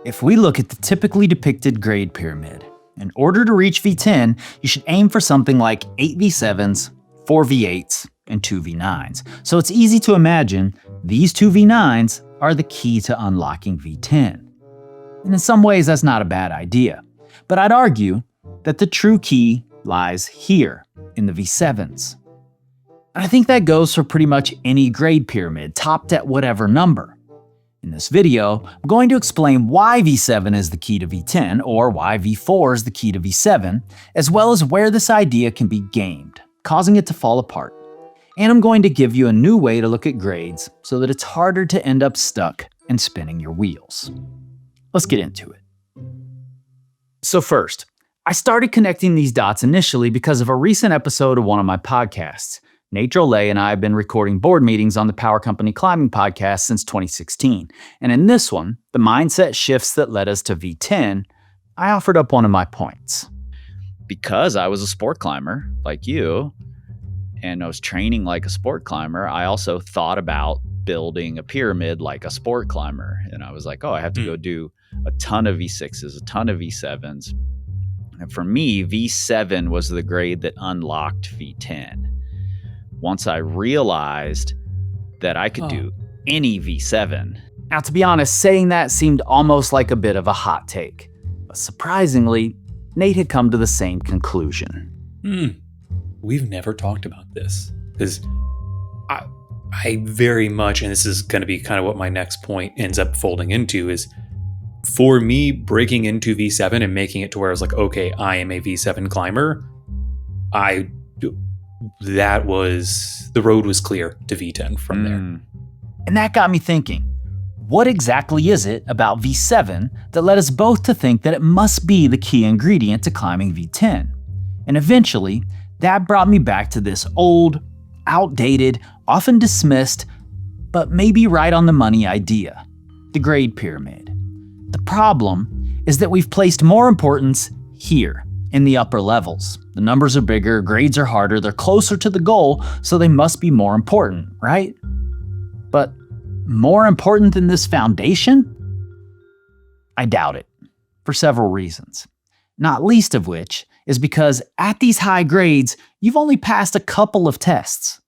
If we look at the typically depicted grade pyramid, in order to reach V10, you should aim for something like 8 V7s, 4 V8s, and 2 V9s. So it's easy to imagine these 2 V9s are the key to unlocking V10. And in some ways, that's not a bad idea. But I'd argue that the true key lies here, in the V7s. And I think that goes for pretty much any grade pyramid, topped at whatever number. In this video, I'm going to explain why V7 is the key to V10, or why V4 is the key to V7, as well as where this idea can be gamed, causing it to fall apart. And I'm going to give you a new way to look at grades so that it's harder to end up stuck and spinning your wheels. Let's get into it. So first, I started connecting these dots initially because of a recent episode of one of my podcasts. Nate Drolet and I have been recording board meetings on the Power Company Climbing Podcast since 2016. And in this one, the mindset shifts that led us to V10, I offered up one of my points. Because I was a sport climber like you, and I was training like a sport climber, I also thought about building a pyramid like a sport climber. And I was like, I have to go do a ton of V6s, a ton of V7s. And for me, V7 was the grade that unlocked V10. Once I realized that I could do any V7. Now, to be honest, saying that seemed almost like a bit of a hot take. But surprisingly, Nate had come to the same conclusion. We've never talked about this. Because I very much, and this is going to be kind of what my next point ends up folding into, is for me, breaking into V7 and making it to where I was like, okay, I am a V7 climber, the road was clear to V10 from there. And that got me thinking, what exactly is it about V7 that led us both to think that it must be the key ingredient to climbing V10? And eventually, that brought me back to this old, outdated, often dismissed, but maybe right on the money idea, the grade pyramid. The problem is that we've placed more importance here, in the upper levels. The numbers are bigger, grades are harder, they're closer to the goal, so they must be more important, right? But more important than this foundation? I doubt it, for several reasons. Not least of which is because at these high grades, you've only passed a couple of tests.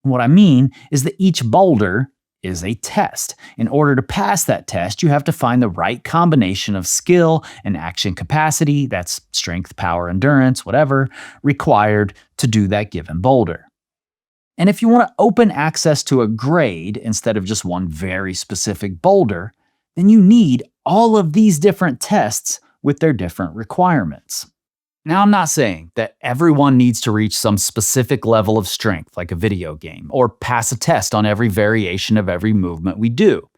And what I mean is that each boulder is a test. In order to pass that test, you have to find the right combination of skill and action capacity, that's strength, power, endurance, whatever, required to do that given boulder. And if you want to open access to a grade instead of just one very specific boulder, then you need all of these different tests with their different requirements. Now, I'm not saying that everyone needs to reach some specific level of strength like a video game, or pass a test on every variation of every movement we do.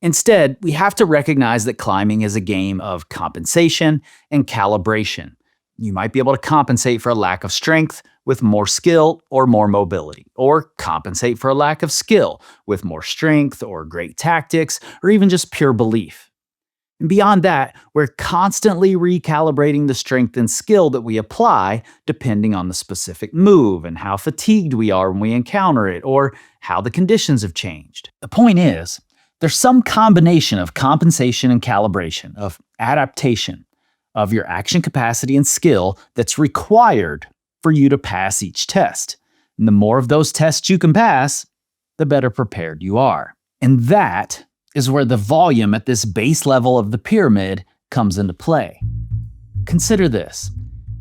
Instead, we have to recognize that climbing is a game of compensation and calibration. You might be able to compensate for a lack of strength with more skill or more mobility, or compensate for a lack of skill with more strength or great tactics, or even just pure belief. And beyond that, we're constantly recalibrating the strength and skill that we apply depending on the specific move and how fatigued we are when we encounter it, or how the conditions have changed. The point is, there's some combination of compensation and calibration, of adaptation, of your action capacity and skill that's required for you to pass each test. And the more of those tests you can pass, the better prepared you are. And that is where the volume at this base level of the pyramid comes into play. Consider this.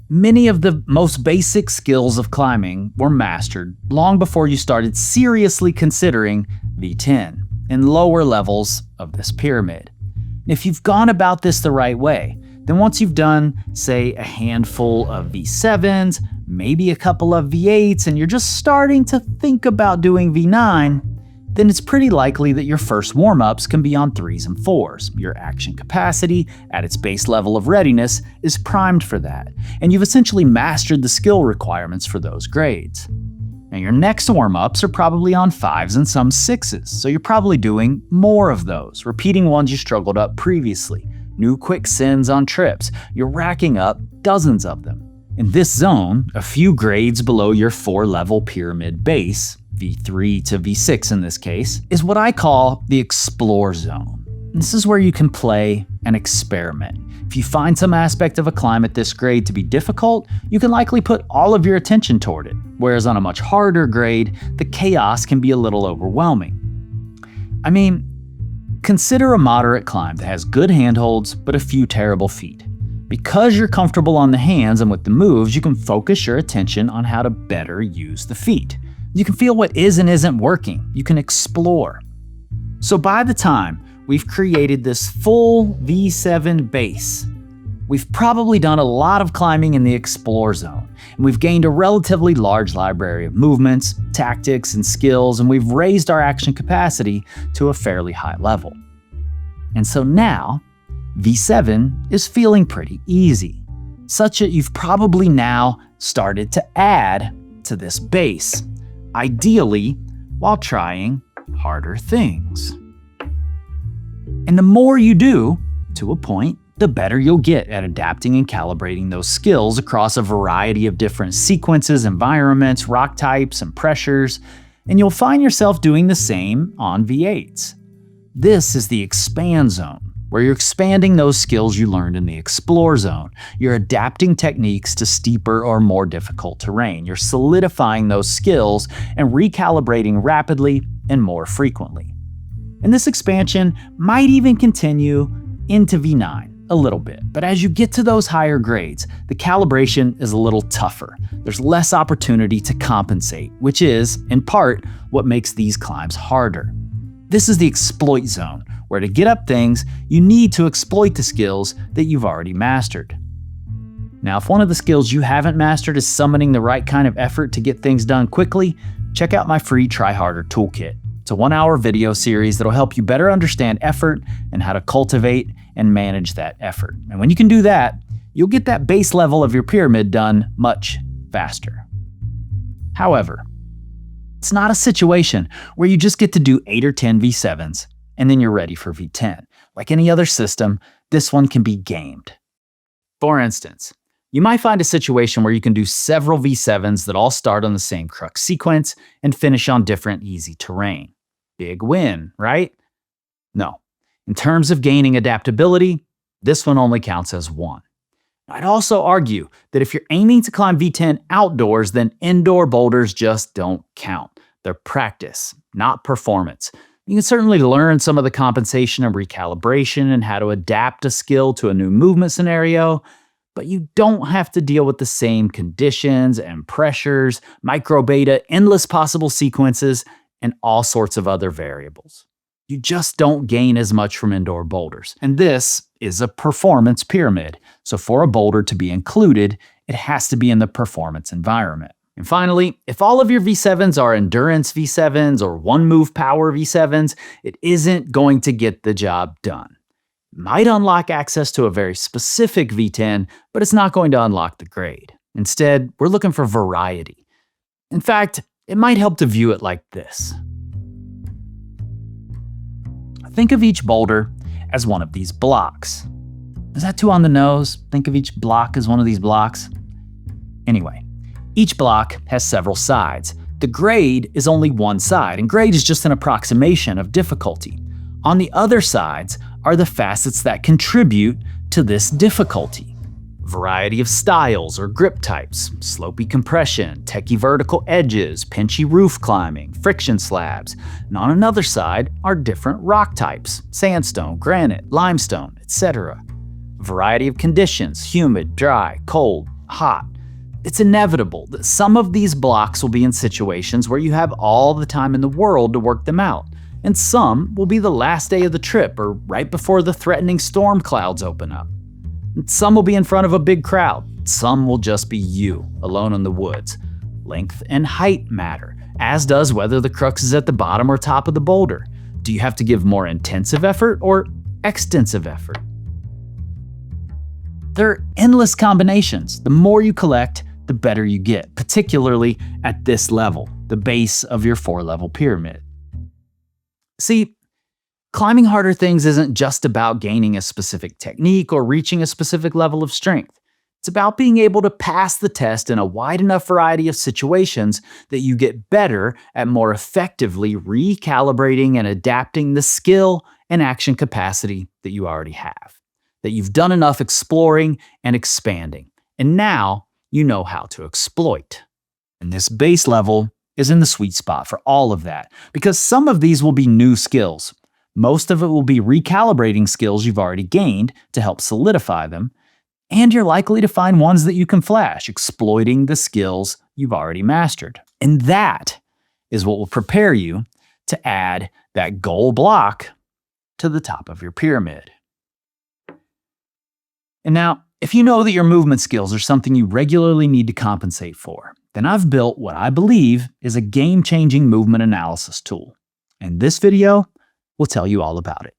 Many of the most basic skills of climbing were mastered long before you started seriously considering V10 and lower levels of this pyramid. If you've gone about this the right way, then once you've done, say, a handful of V7s, maybe a couple of V8s, and you're just starting to think about doing V9, then it's pretty likely that your first warm-ups can be on 3s and 4s. Your action capacity, at its base level of readiness, is primed for that, and you've essentially mastered the skill requirements for those grades. Now your next warm-ups are probably on 5s and some 6s, so you're probably doing more of those, repeating ones you struggled up previously. New quick sins on trips, you're racking up dozens of them. In this zone, a few grades below your 4-level pyramid base, V3 to V6 in this case, is what I call the explore zone. This is where you can play and experiment. If you find some aspect of a climb at this grade to be difficult, you can likely put all of your attention toward it, whereas on a much harder grade, the chaos can be a little overwhelming. I mean, consider a moderate climb that has good handholds but a few terrible feet. Because you're comfortable on the hands and with the moves, you can focus your attention on how to better use the feet. You can feel what is and isn't working. You can explore. So by the time we've created this full V7 base, we've probably done a lot of climbing in the Explore zone, and we've gained a relatively large library of movements, tactics, and skills, and we've raised our action capacity to a fairly high level. And so now, V7 is feeling pretty easy, such that you've probably now started to add to this base, ideally while trying harder things. And the more you do, to a point, the better you'll get at adapting and calibrating those skills across a variety of different sequences, environments, rock types, and pressures, and you'll find yourself doing the same on V8s. This is the Expand zone, where you're expanding those skills you learned in the Explore zone. You're adapting techniques to steeper or more difficult terrain. You're solidifying those skills and recalibrating rapidly and more frequently. And this expansion might even continue into V9 a little bit, but as you get to those higher grades, the calibration is a little tougher. There's less opportunity to compensate, which is, in part, what makes these climbs harder. This is the Exploit zone, where to get up things, you need to exploit the skills that you've already mastered. Now, if one of the skills you haven't mastered is summoning the right kind of effort to get things done quickly, check out my free Try Harder Toolkit. It's a 1-hour video series that'll help you better understand effort and how to cultivate and manage that effort. And when you can do that, you'll get that base level of your pyramid done much faster. However, it's not a situation where you just get to do 8 or 10 V7s and then you're ready for V10. Like any other system, this one can be gamed. For instance, you might find a situation where you can do several V7s that all start on the same crux sequence and finish on different easy terrain. Big win, right? No. In terms of gaining adaptability, this one only counts as 1. I'd also argue that if you're aiming to climb V10 outdoors, then indoor boulders just don't count. They're practice, not performance. You can certainly learn some of the compensation and recalibration and how to adapt a skill to a new movement scenario, but you don't have to deal with the same conditions and pressures, microbeta, endless possible sequences, and all sorts of other variables. You just don't gain as much from indoor boulders. And this is a performance pyramid, so for a boulder to be included, it has to be in the performance environment. And finally, if all of your V7s are endurance V7s or one-move power V7s, it isn't going to get the job done. It might unlock access to a very specific V10, but it's not going to unlock the grade. Instead, we're looking for variety. In fact, it might help to view it like this. Think of each boulder as one of these blocks. Is that too on the nose? Think of each block as one of these blocks? Anyway, each block has several sides. The grade is only one side, and grade is just an approximation of difficulty. On the other sides are the facets that contribute to this difficulty. Variety of styles or grip types, slopey compression, techie vertical edges, pinchy roof climbing, friction slabs. And on another side are different rock types, sandstone, granite, limestone, etc. Variety of conditions, humid, dry, cold, hot. It's inevitable that some of these blocks will be in situations where you have all the time in the world to work them out, and some will be the last day of the trip or right before the threatening storm clouds open up. Some will be in front of a big crowd. Some will just be you, alone in the woods. Length and height matter, as does whether the crux is at the bottom or top of the boulder. Do you have to give more intensive effort or extensive effort? There are endless combinations. The more you collect, the better you get, particularly at this level, the base of your 4-level pyramid. See, climbing harder things isn't just about gaining a specific technique or reaching a specific level of strength. It's about being able to pass the test in a wide enough variety of situations that you get better at more effectively recalibrating and adapting the skill and action capacity that you already have, that you've done enough exploring and expanding, and now you know how to exploit. And this base level is in the sweet spot for all of that, because some of these will be new skills. Most of it will be recalibrating skills you've already gained to help solidify them, and you're likely to find ones that you can flash, exploiting the skills you've already mastered. And that is what will prepare you to add that goal block to the top of your pyramid. And now, if you know that your movement skills are something you regularly need to compensate for, then I've built what I believe is a game-changing movement analysis tool. And this video will tell you all about it.